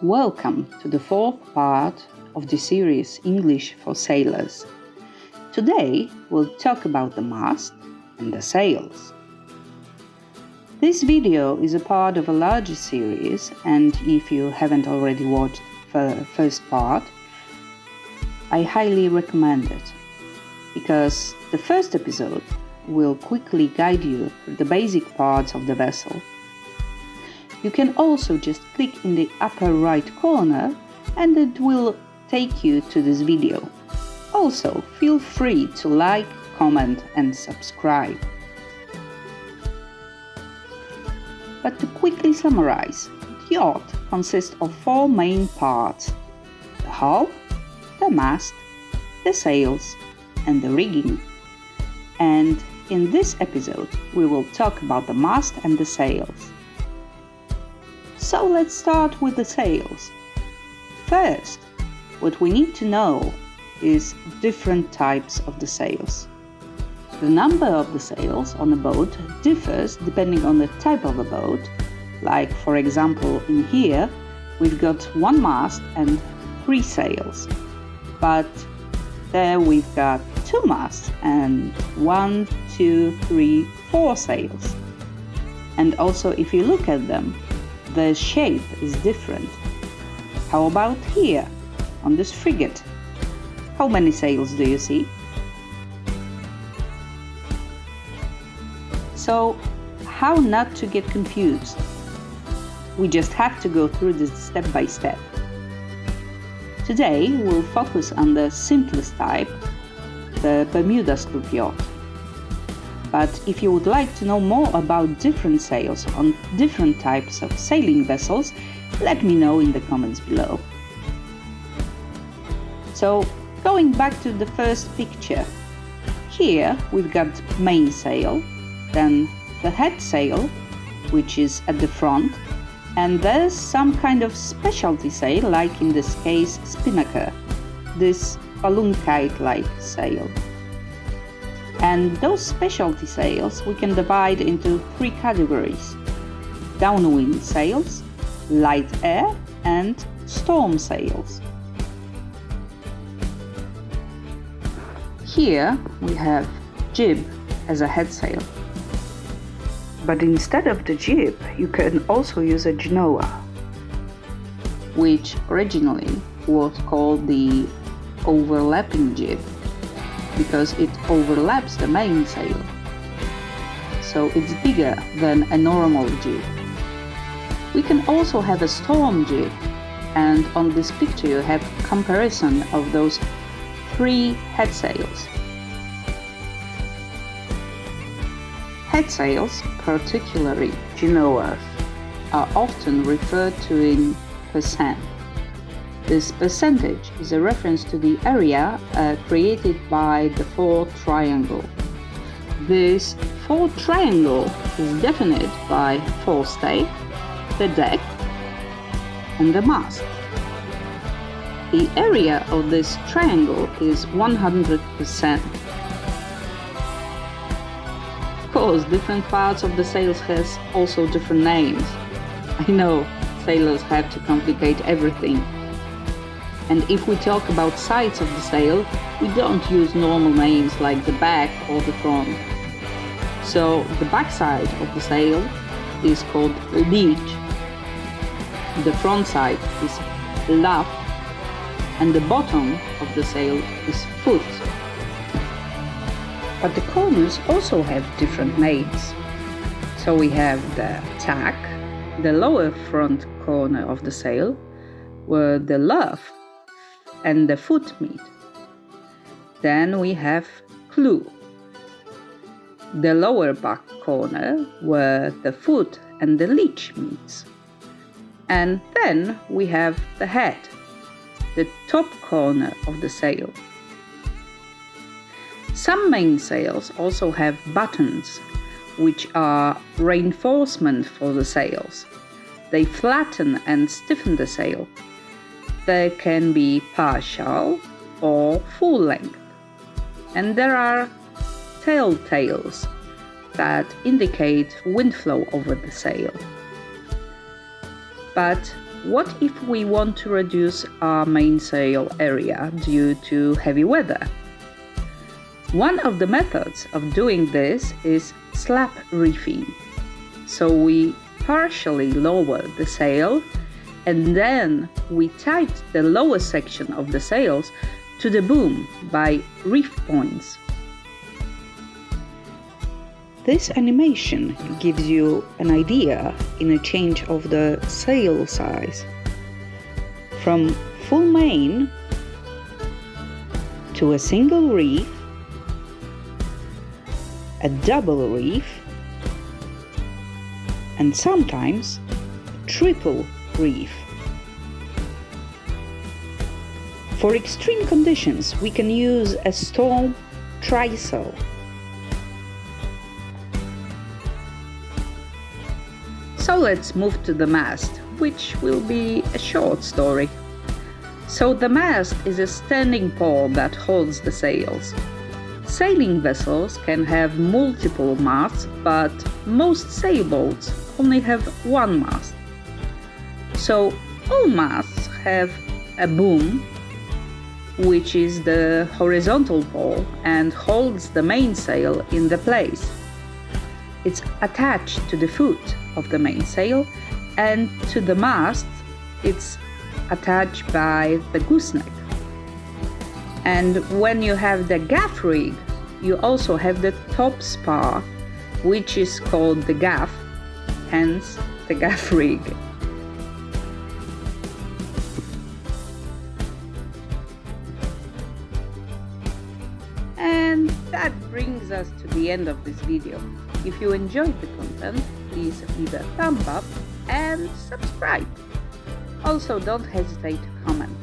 Welcome to the fourth part of the series English for Sailors. Today we'll talk about the mast and the sails. This video is a part of a larger series, and if you haven't already watched the first part, I highly recommend it, because the first episode will quickly guide you through the basic parts of the vessel. You can also just click in the upper right corner and it will take you to this video. Also, feel free to like, comment and subscribe. But to quickly summarize, the yacht consists of four main parts: the hull, the mast, the sails and the rigging. And in this episode we will talk about the mast and the sails. So let's start with the sails. First, what we need to know is different types of the sails. The number of the sails on a boat differs depending on the type of a boat. Like, for example, in here we've got one mast and 3 sails, but there we've got 2 masts and 1, 2, 3, 4 sails. And also, if you look at them, the shape is different. How about here, on this frigate? How many sails do you see? So, how not to get confused? We just have to go through this step by step. Today, we'll focus on the simplest type, the Bermuda sloop yacht. But if you would like to know more about different sails on different types of sailing vessels, let me know in the comments below. So, going back to the first picture, here we've got mainsail, then the head sail, which is at the front, and there's some kind of specialty sail, like in this case spinnaker, this balloon kite-like sail. And those specialty sails we can divide into 3 categories: downwind sails, light air and storm sails. Here we have jib as a head sail, but instead of the jib you can also use a genoa, which originally was called the overlapping jib, because it overlaps the mainsail, so it's bigger than a normal jib. We can also have a storm jib, and on this picture you have comparison of those 3 head sails. Head sails, particularly genoas, are often referred to in percent. This percentage is a reference to the area created by the 4 triangle. This 4 triangle is defined by forestay, the deck and the mast. The area of this triangle is 100%. Of course, different parts of the sails has also different names. I know, sailors have to complicate everything. And if we talk about sides of the sail, we don't use normal names like the back or the front. So the back side of the sail is called lead, the front side is luff, and the bottom of the sail is foot. But the corners also have different names. So we have the tack, the lower front corner of the sail, where the luff and the foot meet. Then we have clew, the lower back corner where the foot and the leech meets. And then we have the head, the top corner of the sail. Some mainsails also have buttons, which are reinforcement for the sails. They flatten and stiffen the sail. They can be partial or full length. And there are telltales that indicate wind flow over the sail. But what if we want to reduce our mainsail area due to heavy weather? One of the methods of doing this is slap reefing. So we partially lower the sail and then we tie the lower section of the sails to the boom by reef points. This animation gives you an idea in a change of the sail size from full main to a single reef, a double reef, and sometimes triple reef. For extreme conditions, we can use a storm trysail. So let's move to the mast, which will be a short story. So the mast is a standing pole that holds the sails. Sailing vessels can have multiple masts, but most sailboats only have one mast. So all masts have a boom, which is the horizontal pole and holds the mainsail in the place. It's attached to the foot of the mainsail, and to the mast it's attached by the gooseneck. And when you have the gaff rig, you also have the top spar, which is called the gaff, hence the gaff rig. And that brings us to the end of this video. If you enjoyed the content, please leave a thumb up and subscribe. Also, don't hesitate to comment.